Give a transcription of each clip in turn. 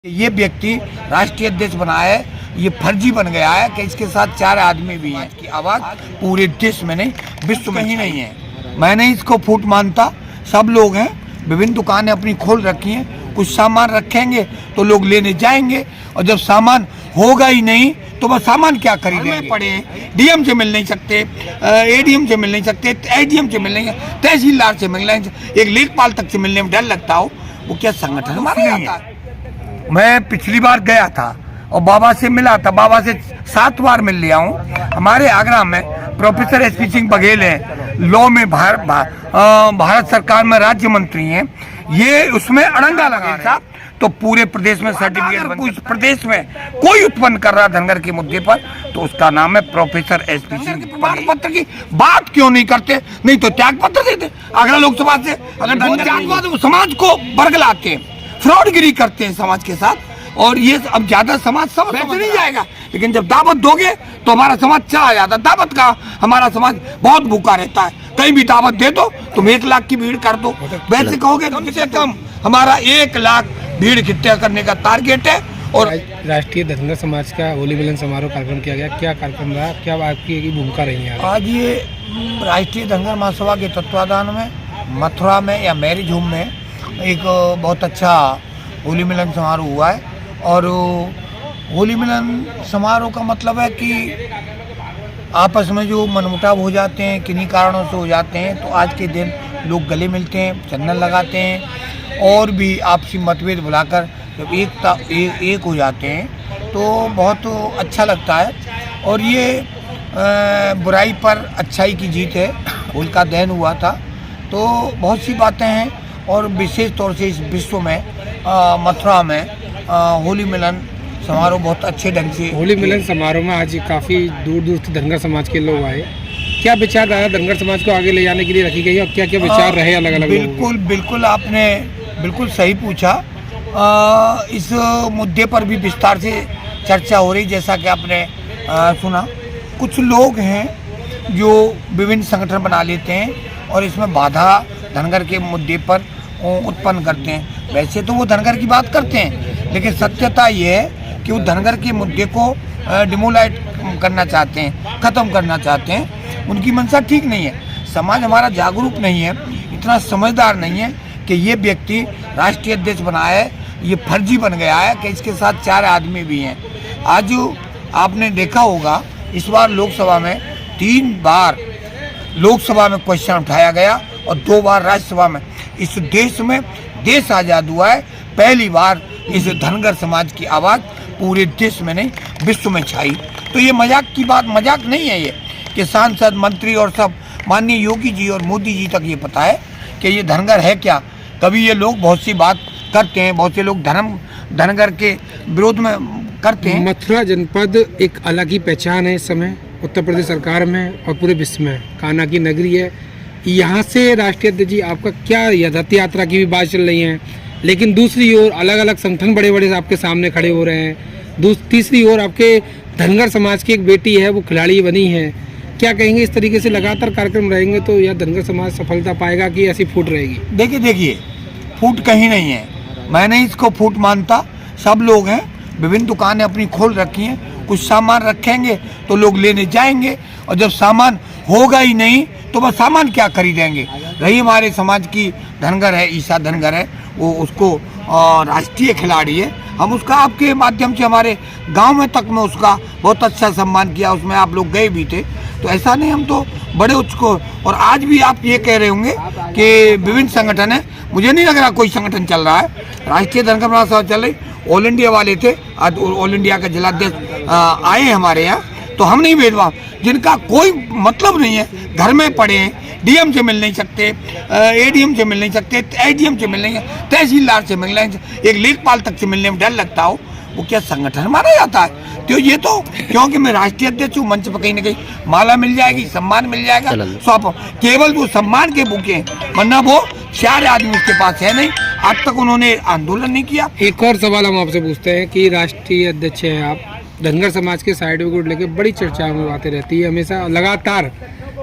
ये व्यक्ति राष्ट्रीय अध्यक्ष बना है, ये फर्जी बन गया है कि इसके साथ 4 आदमी भी हैं कि आवाज़ पूरे देश में नहीं, विश्व में ही नहीं है। मैं नहीं इसको फूट मानता। सब लोग हैं, विभिन्न दुकानें अपनी खोल रखी हैं, कुछ सामान रखेंगे तो लोग लेने जाएंगे और जब सामान होगा ही नहीं तो वह सामान क्या खरीदेंगे। पड़े हैं, डीएम से मिल नहीं सकते, एडीएम से मिल नहीं सकते, एडीएम से मिल नहीं सकते, तहसीलदार से मिल नहीं सकते, एक लेखपाल तक से मिलने में डर लगता हो। वो क्या संगठन हमारा आता है। मैं पिछली बार गया था और बाबा से मिला था, बाबा से 7 बार मिल लिया हूँ। हमारे आगरा में प्रोफेसर एसपी सिंह बघेल हैं, लॉ में भारत सरकार में राज्य मंत्री हैं, ये उसमें अड़ंगा लगा था। तो पूरे प्रदेश में सर्टिफिकेट, प्रदेश में कोई उत्पन्न कर रहा धनगर के मुद्दे पर तो उसका नाम है प्रोफेसर एसपी सिंह। प्रमाण पत्र की बात क्यों नहीं करते? नहीं तो त्याग पत्र देते। आगरा लोकसभा से अगर समाज को बरगलाते हैं, फ्रॉडगिरी करते हैं समाज के साथ, और ये अब ज्यादा समाज समझ नहीं जाएगा। लेकिन जब दावत दोगे तो हमारा समाज चला जाता। दावत का हमारा समाज बहुत भूखा रहता है। कहीं भी दावत दे दो तुम 1 लाख की भीड़ कर दो, वैसे कहोगे कम से कम हमारा 1 लाख भीड़ इकट्ठा करने का टारगेट है। और राष्ट्रीय धनगर समाज का होली मिलन समारोह कार्यक्रम किया गया, क्या कार्यक्रम रहा, क्या आपकी भूमिका रही है? आज ये राष्ट्रीय धनगर महासभा के तत्वाधान में मथुरा में या मैरिज होम में एक बहुत अच्छा होली मिलन समारोह हुआ है। और होली मिलन समारोह का मतलब है कि आपस में जो मनमुटाव हो जाते हैं, किन्हीं कारणों से हो जाते हैं, तो आज के दिन लोग गले मिलते हैं, चंदन लगाते हैं और भी आपसी मतभेद भुलाकर जब एक हो जाते हैं तो बहुत अच्छा लगता है। और ये बुराई पर अच्छाई की जीत है। होलिका दहन हुआ था तो बहुत सी बातें हैं, और विशेष तौर से इस विश्व में मथुरा में होली मिलन समारोह बहुत अच्छे ढंग से। होली मिलन समारोह में आज काफ़ी दूर दूर से धनगर समाज के लोग आए। क्या विचारधारा धनगर समाज को आगे ले जाने के लिए रखी गई और क्या क्या विचार रहे अलग अलग? बिल्कुल आपने बिल्कुल सही पूछा। इस मुद्दे पर भी विस्तार से चर्चा हो रही, जैसा कि आपने सुना। कुछ लोग हैं जो विभिन्न संगठन बना लेते हैं और इसमें बाधा धनगर के मुद्दे पर उत्पन्न करते हैं। वैसे तो वो धनगर की बात करते हैं, लेकिन सत्यता ये है कि वो धनगर के मुद्दे को डिमोलाइट करना चाहते हैं, ख़त्म करना चाहते हैं। उनकी मंशा ठीक नहीं है। समाज हमारा जागरूक नहीं है, इतना समझदार नहीं है कि ये व्यक्ति राष्ट्रीय अध्यक्ष बना है, ये फर्जी बन गया है कि इसके साथ 4 आदमी भी हैं। आज आपने देखा होगा इस बार लोकसभा में 3 बार लोकसभा में क्वेश्चन उठाया गया और 2 बार राज्यसभा में। इस देश में देश आज़ाद हुआ है, पहली बार इस धनगर समाज की आवाज़ पूरे देश में नहीं विश्व में छाई। तो ये मजाक की बात, मजाक नहीं है ये कि सांसद मंत्री और सब माननीय योगी जी और मोदी जी तक ये पता है कि ये धनगर है क्या। कभी ये लोग बहुत सी बात करते हैं, बहुत से लोग धनगर के विरोध में करते हैं। मथुरा जनपद एक अलग ही पहचान है इस समय उत्तर प्रदेश सरकार में और पूरे विश्व में। कान्हा की नगरी है। यहाँ से राष्ट्रीय अध्यक्ष जी आपका क्या रथ यात्रा की भी बात चल रही है, लेकिन दूसरी ओर अलग अलग संगठन बड़े बड़े आपके सामने खड़े हो रहे हैं। तीसरी ओर आपके धनगर समाज की एक बेटी है, वो खिलाड़ी बनी है। क्या कहेंगे, इस तरीके से लगातार कार्यक्रम रहेंगे तो यह धनगर समाज सफलता पाएगा कि ऐसी फूट रहेगी? देखिए फूट कहीं नहीं है। मैं नहीं इसको फूट मानता। सब लोग हैं, विभिन्न दुकानें अपनी खोल रखी हैं, कुछ सामान रखेंगे तो लोग लेने जाएंगे और जब सामान होगा ही नहीं तो वह सामान क्या खरीदेंगे। रही हमारे समाज की धनगर है, ईसा धनगर है, वो उसको राष्ट्रीय खिलाड़ी है। हम उसका आपके माध्यम से हमारे गांव में तक में उसका बहुत अच्छा सम्मान किया, उसमें आप लोग गए भी थे। तो ऐसा नहीं, हम तो बड़े उसको। और आज भी आप ये कह रहे होंगे कि विभिन्न संगठन है, मुझे नहीं लग रहा कोई संगठन चल रहा है। राष्ट्रीय धनगर महासभा चल रही, ऑल इंडिया वाले थे, आज ऑल इंडिया का जिलाध्यक्ष आए हमारे यहाँ। तो हम नहीं भेदभाव, जिनका कोई मतलब नहीं है, घर में पड़े हैं, डीएम से मिल नहीं सकते, एडीएम से मिल नहीं सकते, एडीएम से मिल नहीं सकते, तहसीलदार से मिल नहीं सकते, एक लेखपाल तक से मिलने में डर लगता हो। वो क्या संगठन माना जाता है? तो ये तो क्योंकि मैं राष्ट्रीय अध्यक्ष हूँ, मंच पर कहीं ना कहीं माला मिल जाएगी, सम्मान मिल जाएगा, सब केवल वो सम्मान के भूखे हैं, वरना वो 4 आदमी उसके पास है नहीं। आज तक उन्होंने आंदोलन नहीं किया। एक और सवाल हम आपसे पूछते हैं कि राष्ट्रीय अध्यक्ष हैं आप, धनगर समाज के सर्टिफिकेट लेके बड़ी चर्चाओं में बातें रहती है हमेशा लगातार।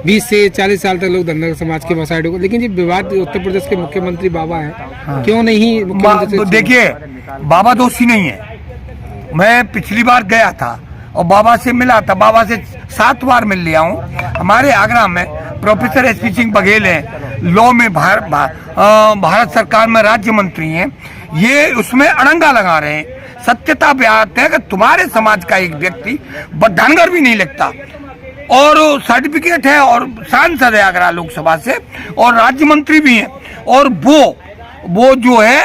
20 से 40 साल तक लोग धनगर समाज के मसाइलों को, लेकिन ये विवाद उत्तर प्रदेश के मुख्यमंत्री बाबा है, क्यों नहीं मुख्यमंत्री से- देखिए, बाबा दोषी नहीं है। मैं पिछली बार गया था और बाबा से मिला था, बाबा से 7 बार मिल लिया हूँ। हमारे आगरा में प्रोफेसर एसपी सिंह बघेल हैं, लॉ में भारत सरकार में राज्य मंत्री हैं, ये उसमें अड़ंगा लगा रहे हैं। सत्यता बयान है कि तुम्हारे समाज का एक व्यक्ति धनगर भी नहीं लगता और सर्टिफिकेट है और सांसद है आगरा लोकसभा से और राज्य मंत्री भी हैं, और वो जो है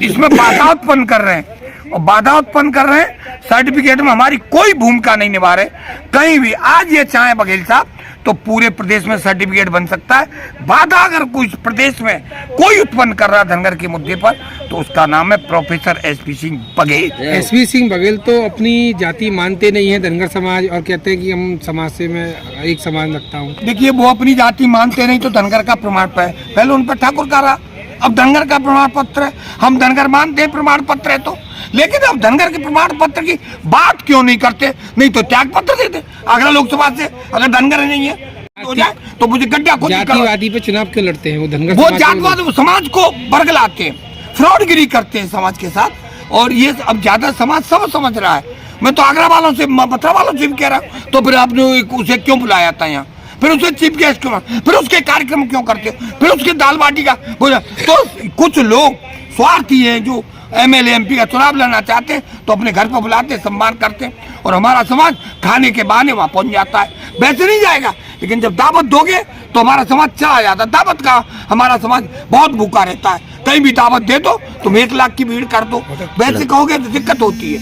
इसमें बाधा उत्पन्न कर रहे हैं और बाधा उत्पन्न कर रहे हैं। सर्टिफिकेट में हमारी कोई भूमिका नहीं निभा रहे कहीं भी। आज ये चाहे बघेल साहब तो पूरे प्रदेश में सर्टिफिकेट बन सकता है। बाधा अगर कुछ प्रदेश में कोई उत्पन्न कर रहा है धनगर के मुद्दे पर तो उसका नाम है professor SP Singh Baghel. SP Singh Baghel तो अपनी जाति मानते नहीं है धनगर समाज, और कहते हैं कि हम समाज से मैं एक समाज रखता हूँ। देखिए, वो अपनी जाति मानते नहीं तो धनगर का प्रमाण पत्र है, पहले उन पर ठाकुर का रहा, अब धनगर का प्रमाण पत्र है। हम धनगर मानते हैं प्रमाण पत्र है तो, लेकिन अब धनगर के प्रमाण पत्र की बात क्यों नहीं करते? नहीं तो त्याग पत्र दे दे आगरा लोकसभा से, अगर धनगर नहीं है हो जाए तो मुझे गड्ढा खोद। जातिवादी पे चुनाव क्यों लड़ते हैं वो धनगर? वो जातिवाद समाज को बरगलाते हैं, फ्रॉडगिरी करते हैं समाज के साथ, और ये अब ज्यादा समाज सब समझ रहा है। मैं तो आगरा वालों से, मथुरा वालों से भी कह रहा हूँ, तो फिर आपने उसे क्यों बुलाया था यहाँ? फिर उसे चीफ गेस्ट क्यों, फिर उसके कार्यक्रम क्यों करते हो, फिर उसके दाल बाटी का तो कुछ लोग स्वार्थी हैं जो एमएलए एमपी का चुनाव लड़ना चाहते हैं तो अपने घर पर बुलाते, सम्मान करते, और हमारा समाज खाने के बहाने वहाँ पहुँच जाता है। वैसे नहीं जाएगा, लेकिन जब दावत दोगे तो हमारा समाज चला जाता है। दावत का हमारा समाज बहुत भूखा रहता है, कहीं भी दावत दे दो तुम 1 लाख की भीड़ कर दो, वैसे कहोगे तो दिक्कत होती है।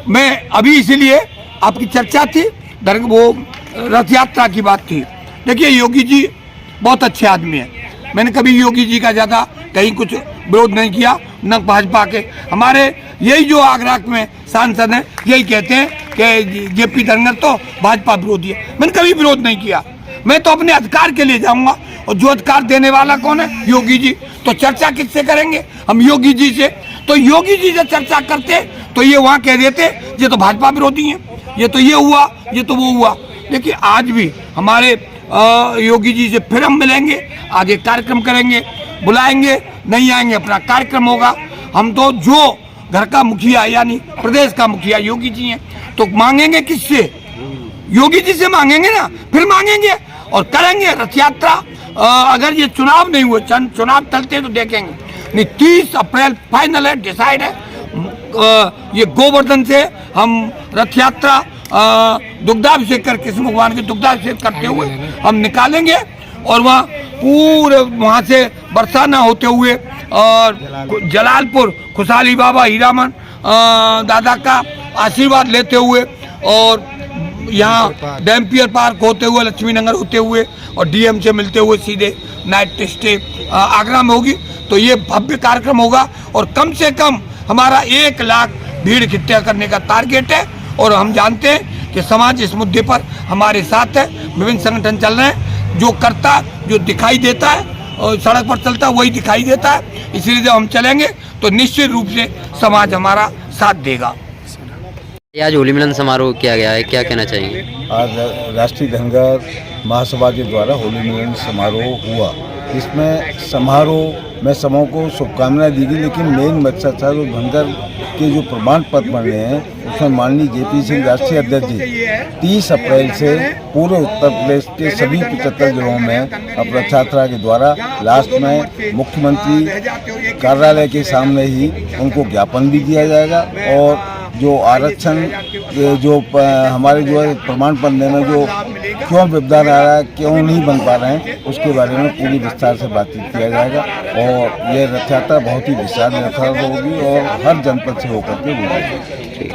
मैं अभी इसीलिए आपकी चर्चा थी, वो रथ यात्रा की बात थी। देखिए, योगी जी बहुत अच्छे आदमी हैं, मैंने कभी योगी जी का ज़्यादा कहीं कुछ विरोध नहीं किया, न भाजपा के। हमारे यही जो आगरा में सांसद हैं यही कहते हैं कि जेपी धनगर तो भाजपा विरोधी है। मैंने कभी विरोध नहीं किया, मैं तो अपने अधिकार के लिए जाऊंगा, और जो अधिकार देने वाला कौन है? योगी जी। तो चर्चा किससे करेंगे? हम योगी जी से। तो योगी जी से चर्चा करते तो ये वहाँ कह देते ये तो भाजपा विरोधी हैं, ये तो ये हुआ, ये तो वो हुआ। देखिए, आज भी हमारे योगी जी से फिर हम मिलेंगे, आज एक कार्यक्रम करेंगे, बुलाएंगे, नहीं आएंगे अपना कार्यक्रम होगा। हम तो जो घर का मुखिया यानी प्रदेश का मुखिया योगी जी हैं, तो मांगेंगे किससे? योगी जी से मांगेंगे ना, फिर मांगेंगे और करेंगे रथ यात्रा। अगर ये चुनाव नहीं हुए, चुनाव चलते तो देखेंगे। नहीं, 30 अप्रैल फाइनल है, डिसाइड है। ये गोवर्धन से हम रथ यात्रा दुग्धाभिषेक कर, कृष्ण भगवान के दुग्धाभिषेक करते हुए हम निकालेंगे, और वहाँ पूरे वहाँ से बरसाना होते हुए और जलालपुर खुशहाली बाबा हीरामन दादा का आशीर्वाद लेते हुए, और यहाँ डैम्पियर पार्क होते हुए, लक्ष्मी नगर होते हुए और डीएम से मिलते हुए सीधे नाइट स्टे आगरा में होगी। तो ये भव्य कार्यक्रम होगा, और कम से कम हमारा 1 लाख भीड़ इकट्ठा करने का टारगेट है। और हम जानते हैं कि समाज इस मुद्दे पर हमारे साथ है, विभिन्न संगठन चल रहे हैं, जो करता, जो दिखाई देता है और सड़क पर चलता वही दिखाई देता है। इसलिए जब हम चलेंगे तो निश्चित रूप से समाज हमारा साथ देगा। आज होली मिलन समारोह किया गया है, क्या कहना चाहेंगे? आज राष्ट्रीय धनगर महासभा के द्वारा होली मिलन समारोह हुआ। इसमें समारोह में समूह को शुभकामनाएं दी गई, लेकिन मेन मकसद था जो धनगर के जो प्रमाण पत्र बन रहे हैं उसमें माननीय जेपी सिंह राष्ट्रीय अध्यक्ष जी 30 अप्रैल से पूरे उत्तर प्रदेश के सभी 75 जिलों में अब रथ यात्रा के द्वारा लास्ट में मुख्यमंत्री कार्यालय के सामने ही उनको ज्ञापन भी दिया जाएगा, और जो आरक्षण जो हमारे जो है प्रमाण पत्र में जो क्यों व्यवधान आ रहा है, क्यों नहीं बन पा रहे हैं, उसके बारे में पूरी विस्तार से बातचीत किया जाएगा। और ये रथ यात्रा बहुत ही विशाल रथ यात्रा होगी और हर जनपद से होकर के होगी।